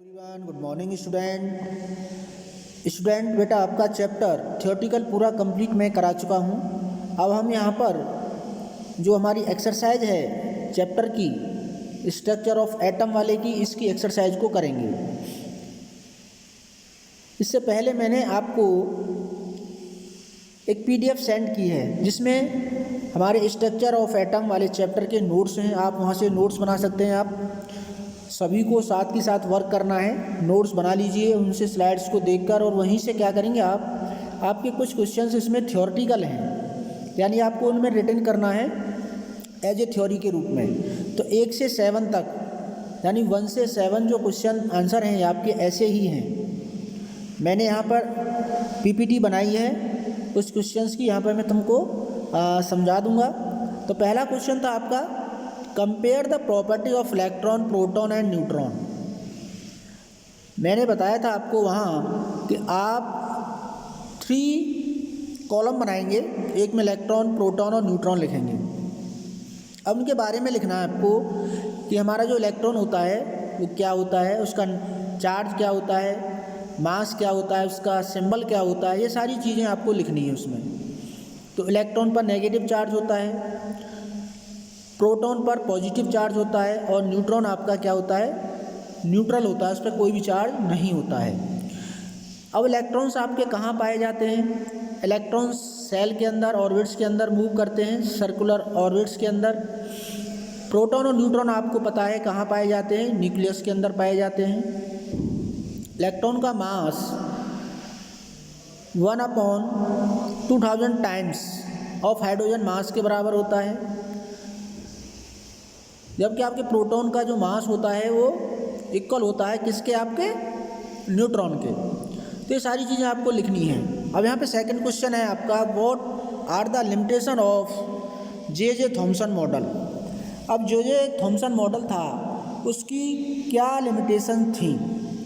Everyone, good morning student बेटा, आपका chapter theoretical पूरा कंप्लीट मैं करा चुका हूँ। अब हम यहाँ पर जो हमारी एक्सरसाइज है चैप्टर की स्ट्रक्चर ऑफ एटम वाले की, इसकी एक्सरसाइज को करेंगे। इससे पहले मैंने आपको एक पीडीएफ सेंड की है जिसमें हमारे स्ट्रक्चर ऑफ एटम वाले चैप्टर के नोट्स हैं। आप वहाँ से नोट्स बना सकते हैं। आप सभी को साथ के साथ वर्क करना है, नोट्स बना लीजिए उनसे स्लाइड्स को देखकर, और वहीं से क्या करेंगे आपके कुछ क्वेश्चंस इसमें थ्योरेटिकल हैं, यानी आपको उनमें रिटन करना है एज ए थ्योरी के रूप में। तो 1 से 7 तक, यानी 1 से 7 जो क्वेश्चन आंसर हैं आपके ऐसे ही हैं। मैंने यहाँ पर पीपीटी बनाई है उस क्वेश्चंस की, यहाँ पर मैं तुमको समझा दूँगा। तो पहला क्वेश्चन था आपका, compare the property of electron, proton and neutron. मैंने बताया था आपको वहाँ कि आप 3 कॉलम बनाएंगे, एक में इलेक्ट्रॉन, प्रोटॉन और न्यूट्रॉन लिखेंगे। अब उनके बारे में लिखना है आपको कि हमारा जो इलेक्ट्रॉन होता है वो क्या होता है, उसका चार्ज क्या होता है, मास क्या होता है, उसका सिंबल क्या होता है, ये सारी चीज़ें आपको लिखनी है उसमें। तो इलेक्ट्रॉन पर नेगेटिव चार्ज होता है, प्रोटॉन पर पॉजिटिव चार्ज होता है, और न्यूट्रॉन आपका क्या होता है, न्यूट्रल होता है, उस पर कोई भी चार्ज नहीं होता है। अब इलेक्ट्रॉन्स आपके कहाँ पाए जाते हैं? इलेक्ट्रॉन्स सेल के अंदर ऑर्बिट्स के अंदर मूव करते हैं, सर्कुलर ऑर्बिट्स के अंदर। प्रोटॉन और न्यूट्रॉन आपको पता है कहाँ पाए जाते हैं, न्यूक्लियस के अंदर पाए जाते हैं। इलेक्ट्रॉन का मास 1/2000 टाइम्स ऑफ हाइड्रोजन मास के बराबर होता है, जबकि आपके प्रोटॉन का जो मास होता है वो इक्वल होता है किसके, आपके न्यूट्रॉन के। तो ये सारी चीज़ें आपको लिखनी हैं। अब यहाँ पे सेकंड क्वेश्चन है आपका, what are the limitation of J Thomson model. अब जे थॉमसन मॉडल था उसकी क्या लिमिटेशन थी?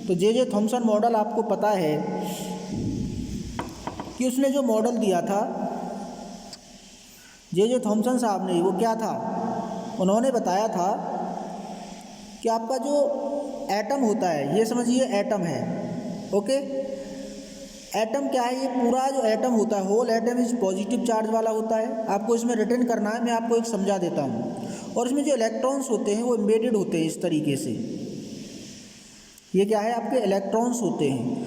तो जे थॉमसन मॉडल आपको पता है कि उसने जो मॉडल दिया था जे थॉमसन साहब ने, वो क्या था, उन्होंने बताया था कि आपका जो एटम होता है, ये समझिए एटम है, ओके। एटम क्या है, ये पूरा जो एटम होता है, whole atom is positive charge वाला होता है। आपको इसमें रिटर्न करना है, मैं आपको एक समझा देता हूँ। और इसमें जो इलेक्ट्रॉन्स होते हैं वो एम्बेडेड होते हैं इस तरीके से। ये क्या है, आपके इलेक्ट्रॉन्स होते हैं,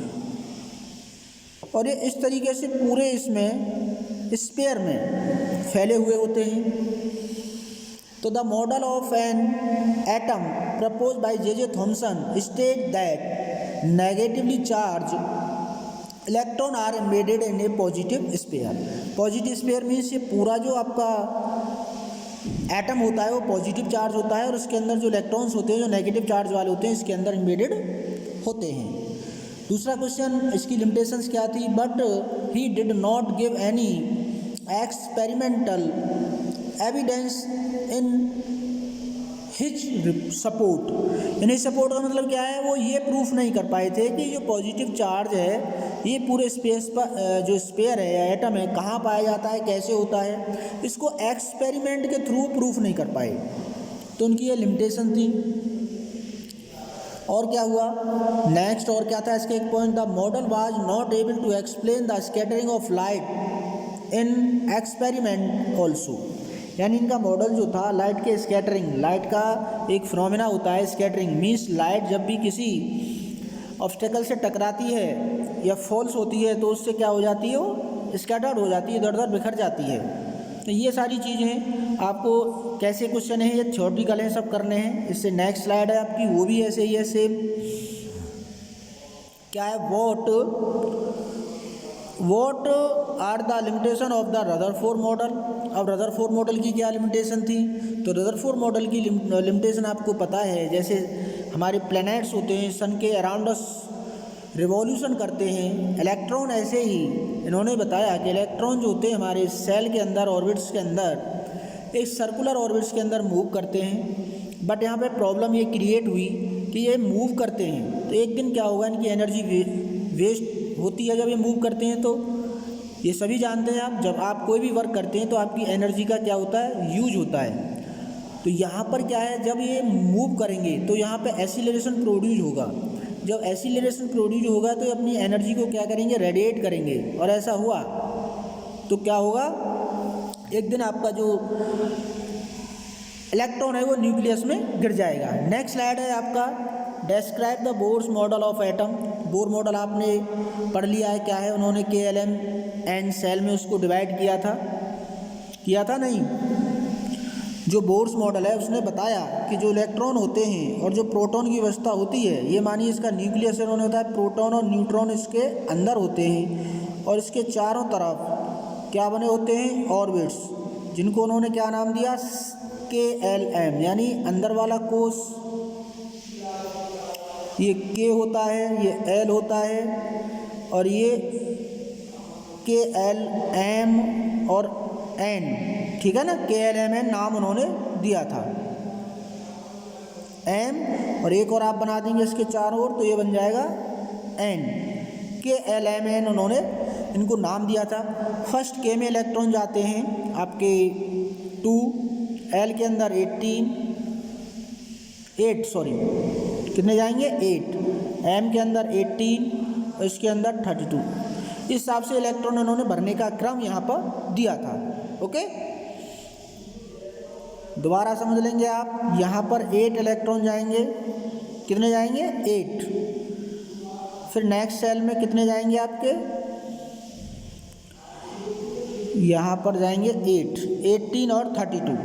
और ये इस तरीके से पूरे इसमें स्फीयर में फैले हुए होते हैं। तो the model of an atom propose by J Thomson state that negatively charge electron are embedded in a positive sphere. Positive sphere means ये पूरा जो आपका एटम होता है वो पॉजिटिव चार्ज होता है, और उसके अंदर जो इलेक्ट्रॉन्स होते हैं जो नेगेटिव चार्ज वाले होते हैं इसके अंदर एम्बेडेड होते हैं। दूसरा क्वेश्चन, इसकी लिमिटेशंस क्या थी? But he did not give any experimental evidence in his support. In his support का मतलब क्या है, वो ये प्रूफ नहीं कर पाए थे कि जो पॉजिटिव चार्ज है ये पूरे स्पेस पर जो स्फीयर है या एटम है कहाँ पाया जाता है, कैसे होता है, इसको एक्सपेरिमेंट के थ्रू प्रूफ नहीं कर पाए। तो उनकी ये लिमिटेशन थी। और क्या हुआ नेक्स्ट, और क्या था इसका एक point, the model was not able to explain the scattering of light in experiment also. यानी इनका मॉडल जो था लाइट के स्कैटरिंग, लाइट का एक फिनोमेना होता है स्कैटरिंग, मीन्स लाइट जब भी किसी ऑब्स्टेकल से टकराती है या फॉल्स होती है तो उससे क्या हो जाती है, वो स्कैटर्ड हो जाती है, इधर उधर बिखर जाती है। तो ये सारी चीज़ें आपको कैसे क्वेश्चन है, ये थ्योरेटिकल है, सब करने हैं। इससे नेक्स्ट स्लाइड है आपकी, वो भी ऐसे ही है सेम। क्या है, what are the limitation of the Rutherford model. अब रदरफोर्ड मॉडल की क्या लिमिटेशन थी? तो रदरफोर्ड मॉडल की लिमिटेशन आपको पता है, जैसे हमारे प्लैनेट्स होते हैं सन के अराउंड अस रिवॉल्यूशन करते हैं, इलेक्ट्रॉन ऐसे ही इन्होंने बताया कि इलेक्ट्रॉन जो होते हैं हमारे सेल के अंदर ऑर्बिट्स के अंदर एक सर्कुलर ऑर्बिट्स के अंदर मूव करते हैं। बट यहाँ पे प्रॉब्लम ये क्रिएट हुई कि ये मूव करते हैं तो एक दिन क्या होगा, इनकी एनर्जी वेस्ट होती है। जब ये मूव करते हैं तो ये सभी जानते हैं आप, जब आप कोई भी वर्क करते हैं तो आपकी एनर्जी का क्या होता है, यूज होता है। तो यहाँ पर क्या है, जब ये मूव करेंगे तो यहाँ पे एक्सीलरेशन प्रोड्यूस होगा। जब एसिलेरेशन प्रोड्यूस होगा तो ये अपनी एनर्जी को क्या करेंगे, रेडिएट करेंगे, और ऐसा हुआ तो क्या होगा, एक दिन आपका जो इलेक्ट्रॉन है वो न्यूक्लियस में गिर जाएगा। नेक्स्ट स्लाइड है आपका, describe the Bohr's model of atom. Bohr model आपने पढ़ लिया है क्या है, उन्होंने KLMN सेल में उसको डिवाइड किया था नहीं। जो बोर्स मॉडल है उसने बताया कि जो इलेक्ट्रॉन होते हैं और जो प्रोटॉन की अवस्था होती है, ये मानिए इसका न्यूक्लियस इन्होंने बताया, प्रोटॉन और न्यूट्रॉन इसके अंदर होते हैं और इसके चारों तरफ क्या बने होते हैं, ऑर्बिट्स, जिनको उन्होंने क्या नाम दिया, KLM, यानी अंदर वाला कोष ये K होता है, ये L होता है, और ये KLM और N, ठीक है ना, KLMN नाम उन्होंने दिया था। M और एक और आप बना देंगे इसके चारों ओर तो ये बन जाएगा N। KLMN उन्होंने इनको नाम दिया था। फर्स्ट K में इलेक्ट्रॉन जाते हैं आपके 2, L के अंदर 8 कितने जाएंगे, 8, M के अंदर 18 और इसके अंदर 32। इस हिसाब से इलेक्ट्रॉन उन्होंने भरने का क्रम यहाँ पर दिया था। ओके, दोबारा समझ लेंगे आप, यहाँ पर 8 इलेक्ट्रॉन जाएंगे, कितने जाएंगे, 8। फिर नेक्स्ट सेल में कितने जाएंगे आपके, यहाँ पर जाएंगे 8, 18 और 32।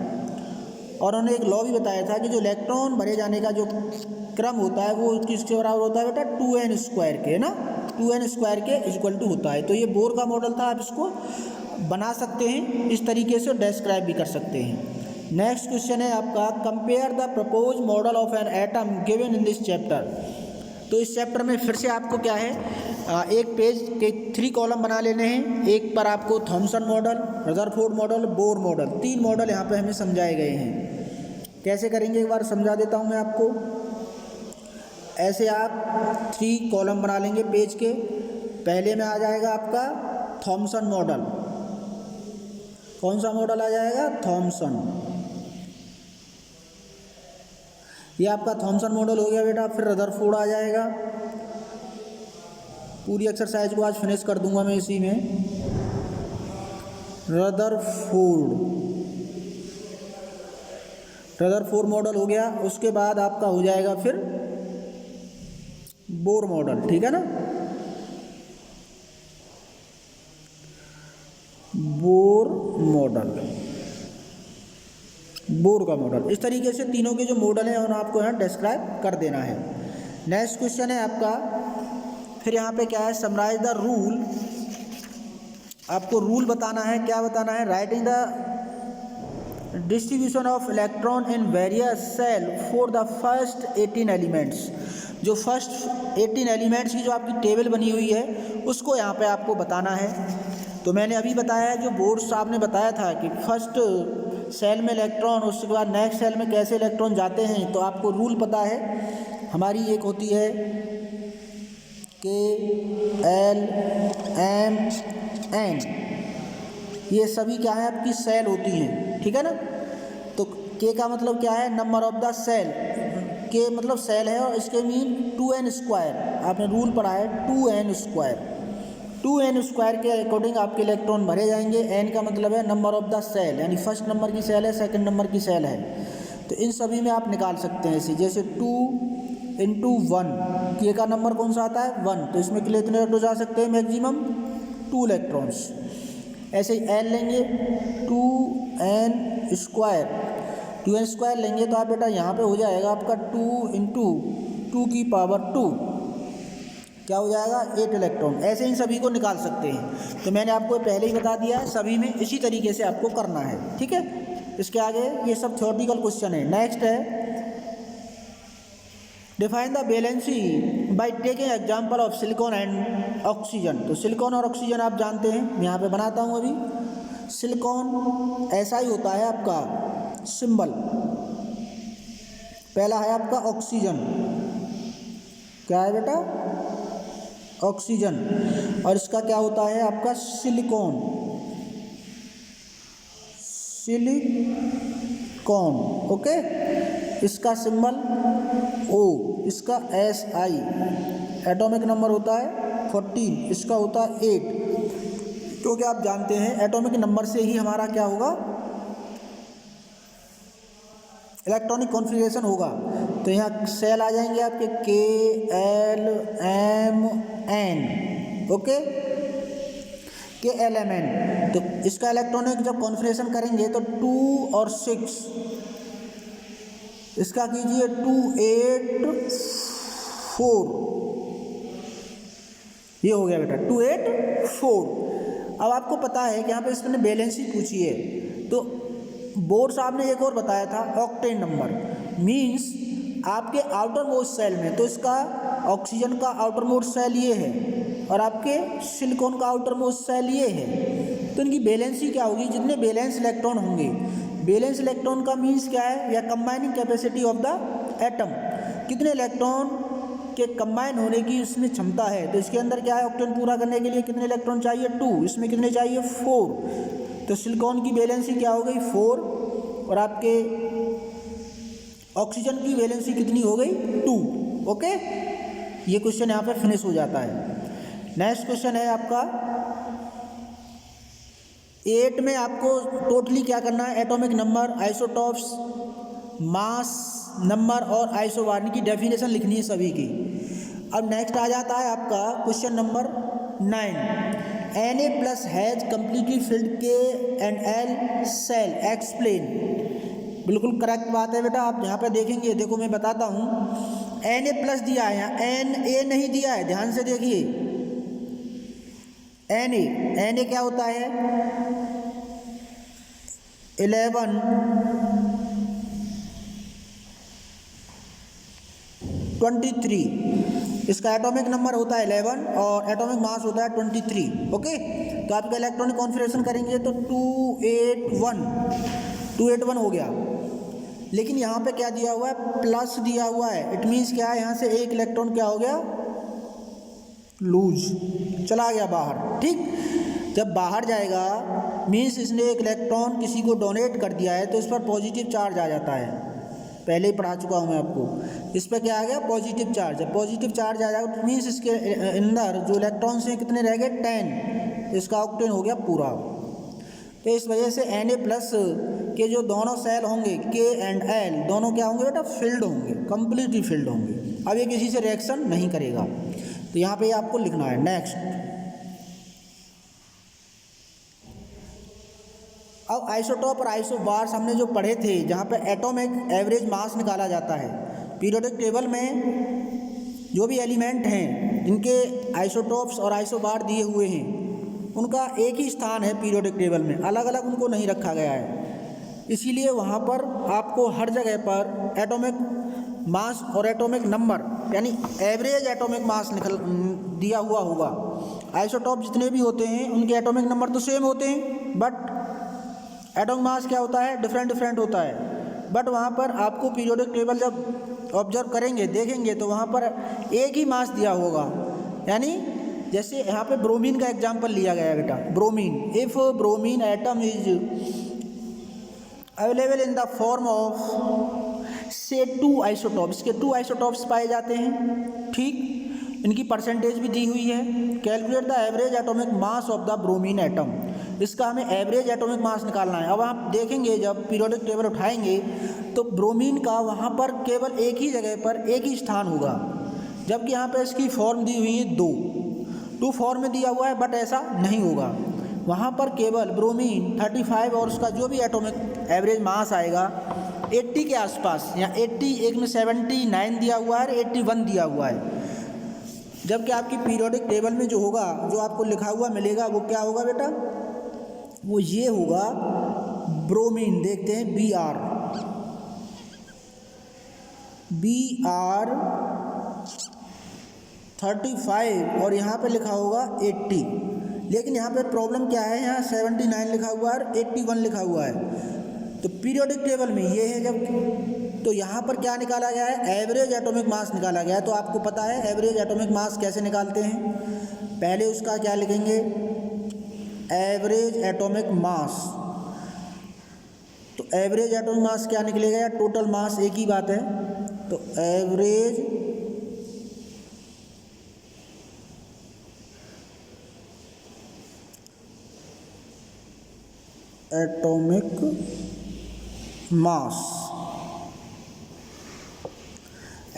और उन्होंने एक लॉ भी बताया था कि जो इलेक्ट्रॉन भरे जाने का जो क्रम होता है वो किसके बराबर होता है बेटा, 2n स्क्वायर के, ना, 2n स्क्वायर के इक्वल टू होता है। तो ये बोर का मॉडल था, आप इसको बना सकते हैं, इस तरीके से डिस्क्राइब भी कर सकते हैं। नेक्स्ट क्वेश्चन है आपका, compare the propose model of an atom given in this chapter. तो इस चैप्टर में फिर से आपको क्या है, एक पेज के 3 कॉलम बना लेने हैं। एक पर आपको Thompson model, Rutherford model, Bohr model, 3 model यहाँ पे हमें समझाए गए हैं। कैसे करेंगे एक बार समझा देता हूँ मैं आपको। ऐसे आप 3 कॉलम बना लेंगे पेज के। पहले में आ जाएगा आपका थॉमसन मॉडल। कौन सा मॉडल आ जाएगा, थॉमसन। ये आपका थॉमसन मॉडल हो गया बेटा। फिर रदरफोर्ड आ जाएगा। पूरी एक्सरसाइज को आज फिनिश कर दूंगा मैं इसी में। रदरफोर्ड मॉडल हो गया। उसके बाद आपका हो जाएगा फिर बोर मॉडल, ठीक है ना, बोर का मॉडल। इस तरीके से तीनों के जो मॉडल हैं उन्हें आपको यहाँ डिस्क्राइब कर देना है। नेक्स्ट क्वेश्चन है आपका, फिर यहाँ पे क्या है, समराइज द रूल। आपको रूल बताना है। क्या बताना है, writing the distribution of electron in various shell for the first 18 elements. जो फर्स्ट 18 एलिमेंट्स की जो आपकी टेबल बनी हुई है उसको यहाँ पे आपको बताना है। तो मैंने अभी बताया है, जो बोर्ड साहब ने बताया था कि फर्स्ट सेल में इलेक्ट्रॉन, उसके बाद नेक्स्ट सेल में कैसे इलेक्ट्रॉन जाते हैं। तो आपको रूल पता है, हमारी एक होती है KLMN, ये सभी क्या है आपकी सेल होती हैं, ठीक है ना। तो K का मतलब क्या है, number of the shell. K मतलब सेल है और इसके मीन 2n स्क्वायर। आपने रूल पढ़ा है 2n स्क्वायर। 2n स्क्वायर के अकॉर्डिंग आपके इलेक्ट्रॉन भरे जाएंगे। n का मतलब है नंबर ऑफ द सेल, यानी फर्स्ट नंबर की सेल है, सेकंड नंबर की सेल है। तो इन सभी में आप निकाल सकते हैं ऐसे, जैसे 2 × 1, K का नंबर कौन सा आता है, 1। तो इसमें कितने इलेक्ट्रॉन जा सकते हैं, मैक्सिमम 2 इलेक्ट्रॉन्स। ऐसे ही L लेंगे 2n स्क्वायर। 2n स्क्वायर लेंगे तो आप बेटा यहाँ पे हो जाएगा आपका 2 × 2 की पावर 2, क्या हो जाएगा, 8 इलेक्ट्रॉन। ऐसे इन सभी को निकाल सकते हैं। तो मैंने आपको पहले ही बता दिया है, सभी में इसी तरीके से आपको करना है, ठीक है। इसके आगे ये सब थ्योरेटिकल क्वेश्चन है। नेक्स्ट है, define the valency by taking example of silicon and oxygen. तो सिलिकॉन और ऑक्सीजन आप जानते हैं, मैं यहाँ पे बनाता हूँ अभी। सिलिकॉन ऐसा ही होता है आपका सिंबल। पहला है आपका ऑक्सीजन, क्या है बेटा, ऑक्सीजन। और इसका क्या होता है आपका सिलिकॉन, ओके। इसका सिंबल O, इसका SI, एटॉमिक नंबर होता है 14, इसका होता है 8, क्योंकि आप जानते हैं एटॉमिक नंबर से ही हमारा क्या होगा, इलेक्ट्रॉनिक कॉन्फ़िगरेशन होगा। तो यहाँ सेल आ जाएंगे आपके KLMN, ओके, KLMN। तो इसका इलेक्ट्रॉनिक जब कॉन्फ़िगरेशन करेंगे तो 2 और 6, इसका कीजिए 2 8 4, ये हो गया बेटा 2 8 4। अब आपको पता है कि यहाँ पे इसने बैलेंसिंग पूछी है, तो बोर्ड साहब ने एक और बताया था ऑक्टेन नंबर, मींस आपके आउटर मोस्ट सेल में, तो इसका ऑक्सीजन का आउटर मोस्ट सेल ये है और आपके सिलिकॉन का आउटर मोस्ट सेल ये है, तो इनकी बैलेंसी क्या होगी, जितने बैलेंस इलेक्ट्रॉन होंगे, बैलेंस इलेक्ट्रॉन का मींस क्या है, या combining capacity of the atom, कितने इलेक्ट्रॉन के कंबाइन होने की उसमें क्षमता है। तो इसके अंदर क्या है, ऑक्टेन पूरा करने के लिए कितने इलेक्ट्रॉन चाहिए 2, इसमें कितने चाहिए 4, तो सिलिकॉन की वैलेंसी क्या हो गई 4 और आपके ऑक्सीजन की वैलेंसी कितनी हो गई 2, ओके। ये क्वेश्चन यहाँ पे फिनिश हो जाता है। नेक्स्ट क्वेश्चन है आपका 8 में आपको टोटली क्या करना है, atomic number, isotopes, mass number और आइसोबार की डेफिनेशन लिखनी है सभी की। अब नेक्स्ट आ जाता है आपका question number 9, Na+ has completely filled K&L shell, explain. बिल्कुल करेक्ट बात है बेटा, आप यहाँ पे देखेंगे, देखो मैं बताता हूँ, Na+ दिया है, यहाँ Na नहीं दिया है, ध्यान से देखिए, Na क्या होता है 11 23, इसका एटॉमिक नंबर होता है 11 और एटॉमिक मास होता है 23, ओके। तो आपका इलेक्ट्रॉनिक कॉन्फ़िगरेशन करेंगे तो 281 हो गया, लेकिन यहाँ पे क्या दिया हुआ है, प्लस दिया हुआ है, इट मीन्स क्या है, यहाँ से एक इलेक्ट्रॉन क्या हो गया, लूज, चला गया बाहर, ठीक। जब बाहर जाएगा मीन्स इसने एक इलेक्ट्रॉन किसी को डोनेट कर दिया है, तो इस पर पॉजिटिव चार्ज आ जाता है, पहले ही पढ़ा चुका हूँ मैं आपको, इस पर क्या आ गया पॉजिटिव चार्ज। जब पॉजिटिव चार्ज आ जाएगा तो मीन्स इसके अंदर जो इलेक्ट्रॉन्स हैं कितने रह गए 10, इसका ऑक्टेन हो गया पूरा। तो इस वजह से Na+ के जो दोनों सेल होंगे K&L दोनों क्या होंगे बेटा, फिल्ड होंगे, कंप्लीटली फिल्ड होंगे, अब ये किसी से रिएक्शन नहीं करेगा, तो यहाँ पे आपको लिखना है। नेक्स्ट, अब आइसोटॉप और आइसोबार्स हमने जो पढ़े थे, जहाँ पे एटॉमिक एवरेज मास निकाला जाता है, पीरियोडिक टेबल में जो भी एलिमेंट हैं जिनके आइसोटॉप्स और आइसोबार दिए हुए हैं, उनका एक ही स्थान है पीरियोडिक टेबल में, अलग अलग उनको नहीं रखा गया है, इसीलिए वहाँ पर आपको हर जगह पर एटॉमिक मास और एटॉमिक नंबर यानी एवरेज एटॉमिक मास दिया हुआ होगा। आइसोटॉप जितने भी होते हैं उनके एटॉमिक नंबर तो सेम होते हैं, बट एटॉमिक मास क्या होता है, डिफरेंट होता है। बट वहाँ पर आपको पीरियोडिक टेबल जब ऑब्जर्व करेंगे, देखेंगे, तो वहाँ पर एक ही मास दिया होगा, यानी जैसे यहाँ पे ब्रोमीन का एग्जाम्पल लिया गया है बेटा, bromine, if bromine atom is available in the form of से 2 आइसोटॉप्स, के 2 आइसोटॉप्स पाए जाते हैं, ठीक, इनकी परसेंटेज भी दी हुई है। Calculate the average atomic mass of the bromine atom, इसका हमें एवरेज एटॉमिक मास निकालना है। अब आप देखेंगे जब पीरियोडिक टेबल उठाएंगे तो ब्रोमीन का वहाँ पर केवल एक ही जगह पर एक ही स्थान होगा, जबकि यहाँ पर इसकी फॉर्म दी हुई है 2 फॉर्म में दिया हुआ है, बट ऐसा नहीं होगा। वहाँ पर केवल ब्रोमीन 35 और उसका जो भी एटॉमिक एवरेज मास आएगा 80 के आसपास, या 80, एक में 79 दिया हुआ है, 81 दिया हुआ है, जबकि आपकी पीरियोडिक टेबल में जो होगा, जो आपको लिखा हुआ मिलेगा, वो क्या होगा बेटा, वो ये होगा ब्रोमीन। देखते हैं Br 35 और यहाँ पे लिखा होगा 80, लेकिन यहाँ पे प्रॉब्लम क्या है, यहाँ 79 लिखा हुआ है और 81 लिखा हुआ है, तो पीरियोडिक टेबल में ये है। जब तो यहाँ पर क्या निकाला गया है, एवरेज एटॉमिक मास निकाला गया है। तो आपको पता है एवरेज एटॉमिक मास कैसे निकालते हैं, पहले उसका क्या लिखेंगे, एवरेज एटॉमिक मास। तो एवरेज एटॉमिक मास क्या निकलेगा, या टोटल मास एक ही बात है, तो एवरेज एटॉमिक मास,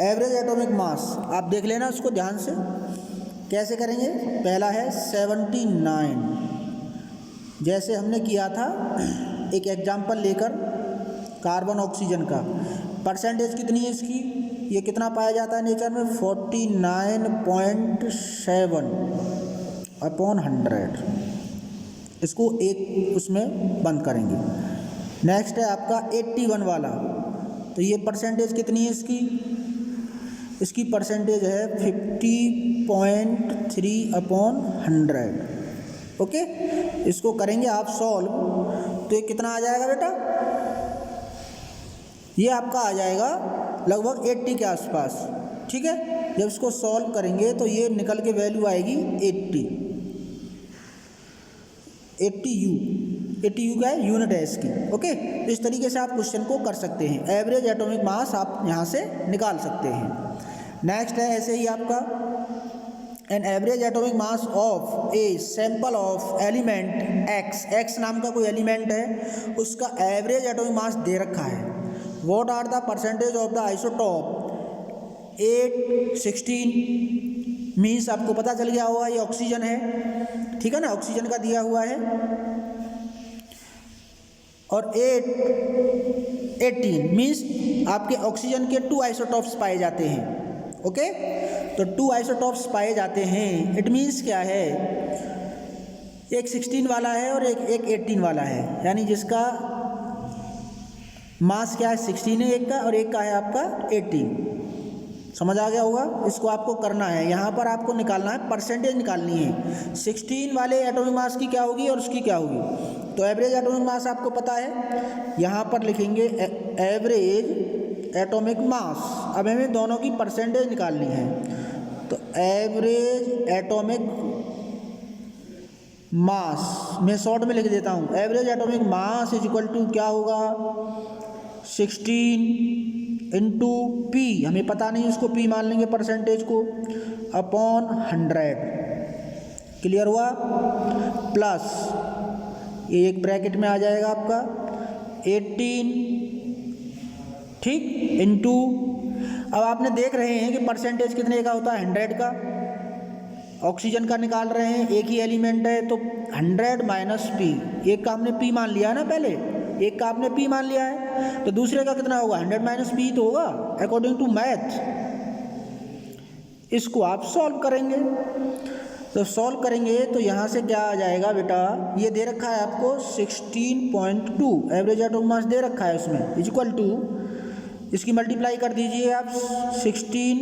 एवरेज एटॉमिक मास आप देख लेना उसको ध्यान से। कैसे करेंगे? पहला है 79, जैसे हमने किया था एक एग्जाम्पल लेकर कार्बन ऑक्सीजन का। परसेंटेज कितनी है इसकी? ये कितना पाया जाता है नेचर में? 49.7 अपॉन 100। इसको एक उसमें बंद करेंगे। नेक्स्ट है आपका 81 वाला, तो ये परसेंटेज कितनी है इसकी? इसकी परसेंटेज है 50.3 अपॉन 100। ओके, इसको करेंगे आप सॉल्व, तो ये कितना आ जाएगा बेटा? ये आपका आ जाएगा लगभग 80 के आसपास। ठीक है, जब इसको सॉल्व करेंगे तो ये निकल के वैल्यू आएगी 80 यू का है, यूनिट है इसकी। ओके, इस तरीके से आप क्वेश्चन को कर सकते हैं। एवरेज एटॉमिक मास आप यहाँ से निकाल सकते हैं। नेक्स्ट है ऐसे ही आपका an average atomic mass of a sample of element x, x नाम का कोई एलिमेंट है, उसका एवरेज एटॉमिक मास दे रखा है। What are the percentage of the isotope 8, 16 means आपको पता चल गया होगा ये ऑक्सीजन है, ठीक है ना, ऑक्सीजन का दिया हुआ है। और 18 मीन्स आपके ऑक्सीजन के 2 आइसोटॉप्स पाए जाते हैं। ओके, तो 2 आइसोटॉप्स पाए जाते हैं, इट मीन्स क्या है? एक 16 वाला है और एक 18 वाला है, यानी जिसका मास क्या है 16 है एक का, और एक का है आपका 18। समझ आ गया होगा? इसको आपको करना है, यहाँ पर आपको निकालना है, परसेंटेज निकालनी है। 16 वाले एटॉमिक मास की क्या होगी और उसकी क्या होगी? तो एवरेज एटॉमिक मास आपको पता है, यहाँ पर लिखेंगे एवरेज एटॉमिक मास। अब हमें दोनों की परसेंटेज निकालनी है, तो एवरेज एटॉमिक मास मैं शॉर्ट में लिख देता हूँ। Average atomic mass is equal to क्या होगा? 16 इंटू पी, हमें पता नहीं उसको पी मान लेंगे परसेंटेज को, अपॉन 100। क्लियर हुआ? प्लस ये एक ब्रैकेट में आ जाएगा आपका 18, ठीक, इंटू, अब आपने देख रहे हैं कि परसेंटेज कितने का होता है? 100 का। ऑक्सीजन का निकाल रहे हैं, एक ही एलिमेंट है, तो 100 माइनस पी, एक का हमने पी मान लिया है ना, पहले एक का आपने पी मान लिया है, तो दूसरे का कितना होगा? 100 माइनस पी तो होगा अकॉर्डिंग टू मैथ। इसको आप सॉल्व करेंगे, तो सॉल्व करेंगे तो यहाँ से क्या आ जाएगा बेटा? ये दे रखा है आपको 16.2 एवरेज एटॉमिक मास दे रखा है उसमें, इज इक्वल टू, इसकी मल्टीप्लाई कर दीजिए आप 16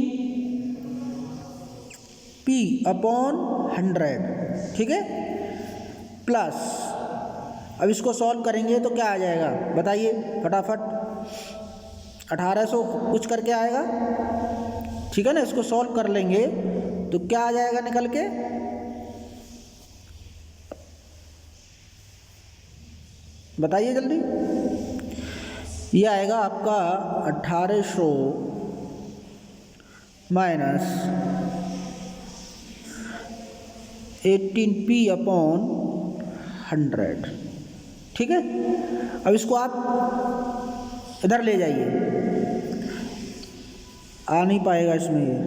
पी अपॉन 100, ठीक है, प्लस, अब इसको सॉल्व करेंगे तो क्या आ जाएगा बताइए फटाफट? 1800 कुछ करके आएगा, ठीक है ना। इसको सॉल्व कर लेंगे तो क्या आ जाएगा निकल के? बताइए जल्दी। ये आएगा आपका 1800 माइनस 18p अपॉन 100, ठीक है। अब इसको आप इधर ले जाइए, आ नहीं पाएगा इसमें, ये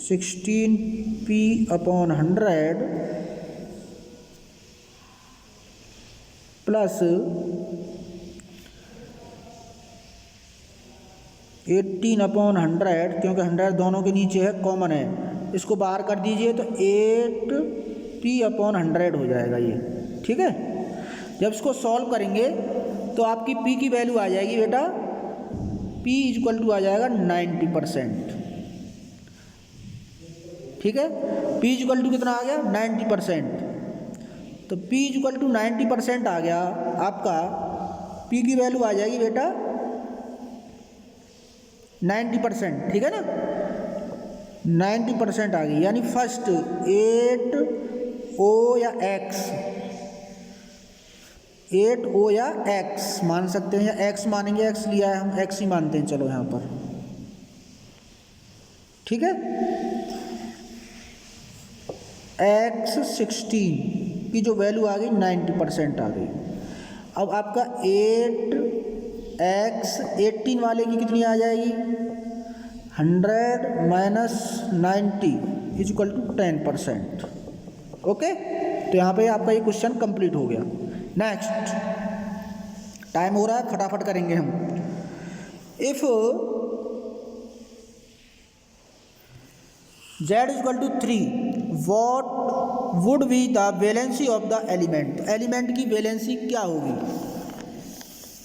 16p अपॉन 100 प्लस 18 अपॉन 100, क्योंकि 100 दोनों के नीचे है, कॉमन है, इसको बाहर कर दीजिए तो 8p अपॉन 100 हो जाएगा ये, ठीक है। जब इसको सॉल्व करेंगे तो आपकी p की वैल्यू आ जाएगी बेटा, p इक्वल टू आ जाएगा 90%, ठीक है। p इक्वल टू कितना आ गया? 90%। तो p इक्वल टू 90% आ गया आपका, p की वैल्यू आ जाएगी बेटा 90%, ठीक है ना, 90% आ गई। यानी फर्स्ट 8O या X, 8O या X मान सकते हैं, या X मानेंगे, X लिया है हम, X ही मानते हैं, चलो यहाँ पर, ठीक है। X16 की जो वैल्यू आ गई 90% आ गई। अब आपका 8x 18 वाले की कितनी आ जाएगी, 100 minus 90 is equal to 10%। Okay, तो यहाँ पे आपका ये क्वेश्चन कंप्लीट हो गया। नेक्स्ट, टाइम हो रहा है, फटाफट करेंगे हम। If z is equal to 3 what would be the valency of the element. Element की वैलेंसी क्या होगी।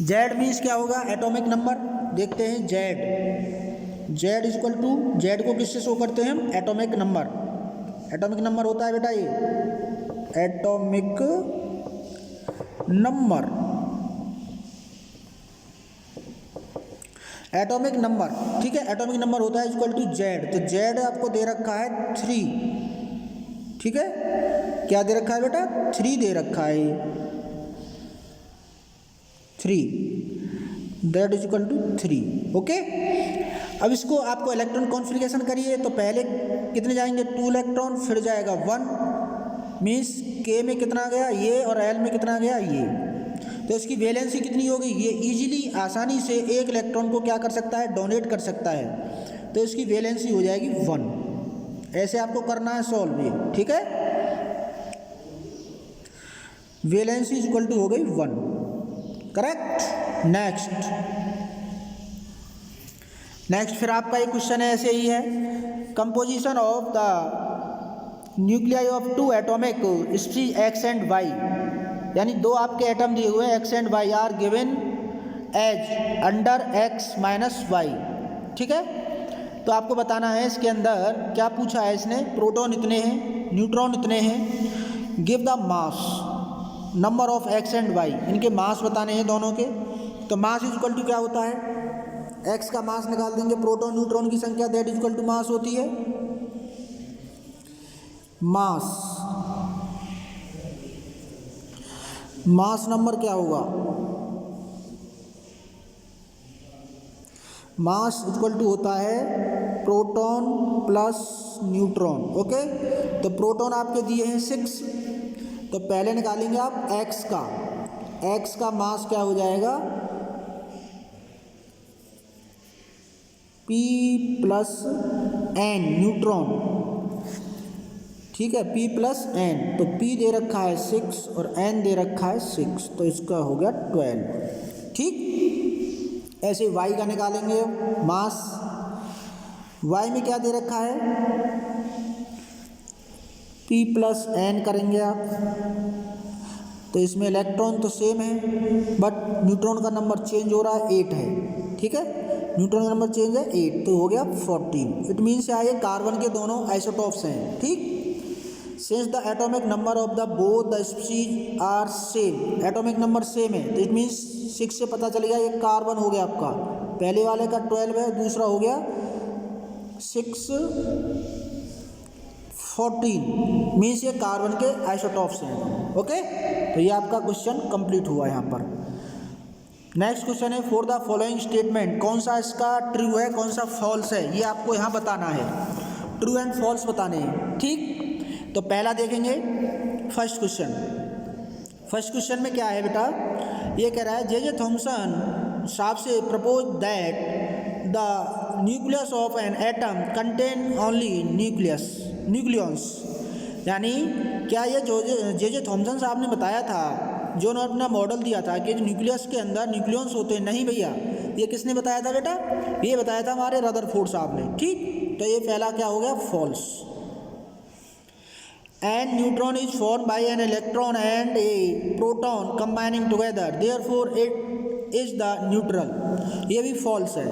z मीन्स क्या होगा, एटॉमिक नंबर। देखते हैं z is equal to, z को किससे शो करते हैं हम, एटॉमिक नंबर। एटॉमिक नंबर होता है बेटा ये एटॉमिक नंबर, एटॉमिक नंबर, ठीक है। एटॉमिक नंबर होता है इक्वल टू जेड। तो जेड आपको दे रखा है 3, ठीक है। क्या दे रखा है बेटा, 3 दे रखा है, 3 that is equal to 3। Okay, अब इसको आपको इलेक्ट्रॉन कॉन्फ़िगरेशन करिए तो पहले कितने जाएंगे, 2 इलेक्ट्रॉन, फिर जाएगा 1, मीन्स के में कितना गया ये और एल में कितना गया ये। तो इसकी वैलेंसी कितनी होगी, ये इजीली आसानी से एक इलेक्ट्रॉन को क्या कर सकता है, डोनेट कर सकता है। तो इसकी वैलेंसी हो जाएगी 1। ऐसे आपको करना है सॉल्व ये, ठीक है। वैलेंसी इज इक्वल टू हो गई 1, करेक्ट। नेक्स्ट फिर आपका ये क्वेश्चन ऐसे ही है, composition of the nuclei of 2 atomic species X and Y, यानी 2 आपके एटम दिए हुए हैं X and Y are given as under X minus Y, ठीक है। तो आपको बताना है इसके अंदर क्या पूछा है इसने, प्रोटॉन इतने हैं, न्यूट्रॉन इतने हैं, give the mass number of X and Y, इनके मास बताने हैं दोनों के। तो मास इज इक्वल टू क्या होता है, एक्स का मास निकाल देंगे, प्रोटॉन न्यूट्रॉन की संख्या, that is equal to mass होती है मास नंबर क्या होगा, मास इक्वल टू होता है प्रोटॉन प्लस न्यूट्रॉन। ओके, तो प्रोटॉन आपके दिए हैं 6, तो पहले निकालेंगे आप एक्स का मास क्या हो जाएगा, P प्लस एन न्यूट्रॉन, ठीक है, P प्लस एन। तो P दे रखा है 6 और N दे रखा है 6, तो इसका हो गया 12, ठीक। ऐसे Y का निकालेंगे मास, Y में क्या दे रखा है, P प्लस एन करेंगे आप, तो इसमें इलेक्ट्रॉन तो सेम है बट न्यूट्रॉन का नंबर चेंज हो रहा है, 8 है, ठीक है। न्यूट्रॉन का नंबर चेंज है 8, तो हो गया 14। इट मीन्स ये कार्बन के दोनों आइसोटॉप्स हैं, ठीक। Since the atomic number of the both the species are same, atomic number same है, तो इट मीन्स 6 से पता चल गया ये कार्बन हो गया आपका, पहले वाले का 12 है, दूसरा हो गया 6 14, मीन्स ये कार्बन के आइसोटॉप्स हैं। ओके, तो ये आपका क्वेश्चन कंप्लीट हुआ यहाँ पर। नेक्स्ट क्वेश्चन है, फॉर द फॉलोइंग स्टेटमेंट, कौन सा इसका ट्रू है कौन सा फॉल्स है, ये आपको यहाँ बताना है, ट्रू एंड फॉल्स बताने हैं, ठीक। तो पहला देखेंगे फर्स्ट क्वेश्चन में क्या है बेटा, ये कह रहा है जे थॉमसन साहब से propose that the nucleus of an atom contain only nucleons, यानी क्या ये जो जे थॉमसन साहब ने बताया था, जो उन्होंने अपना मॉडल दिया था कि न्यूक्लियस के अंदर न्यूक्लियंस होते हैं, नहीं भैया, ये किसने बताया था बेटा, ये बताया था हमारे रदरफोर्ड साहब ने, ठीक। तो ये पहला क्या हो गया, false. And neutron is form by an electron and a proton combining together, therefore it is the neutral, ये भी फॉल्स है,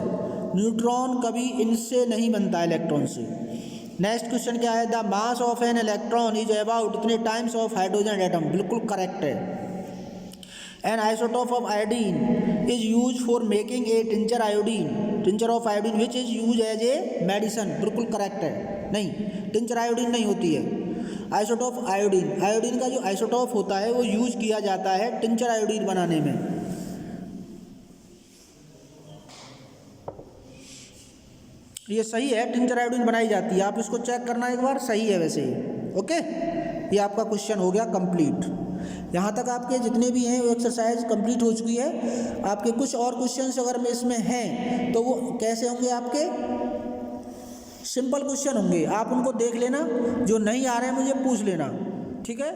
न्यूट्रॉन कभी इनसे नहीं बनता इलेक्ट्रॉन से। नेक्स्ट क्वेश्चन क्या है, the mass of an electron is about इतने टाइम्स ऑफ हाइड्रोजन एटम, बिल्कुल करेक्ट है। An isotope of iodine is use for making a tincture of iodine which is use as a medicine, बिल्कुल correct है। नहीं, tincture iodine नहीं होती है, isotope iodine का जो आइसोटोप होता है वो यूज किया जाता है टिंचर आयोडीन बनाने में। ये सही है, टिंचर आयोडीन बनाई जाती है, आप इसको चेक करना एक बार, सही है वैसे ही। ओके, ये आपका क्वेश्चन हो गया कंप्लीट। यहाँ तक आपके जितने भी हैं वो एक्सरसाइज कंप्लीट हो चुकी है। आपके कुछ और क्वेश्चंस अगर में इसमें हैं तो वो कैसे होंगे, आपके सिंपल क्वेश्चन होंगे, आप उनको देख लेना, जो नहीं आ रहे हैं मुझे पूछ लेना, ठीक है।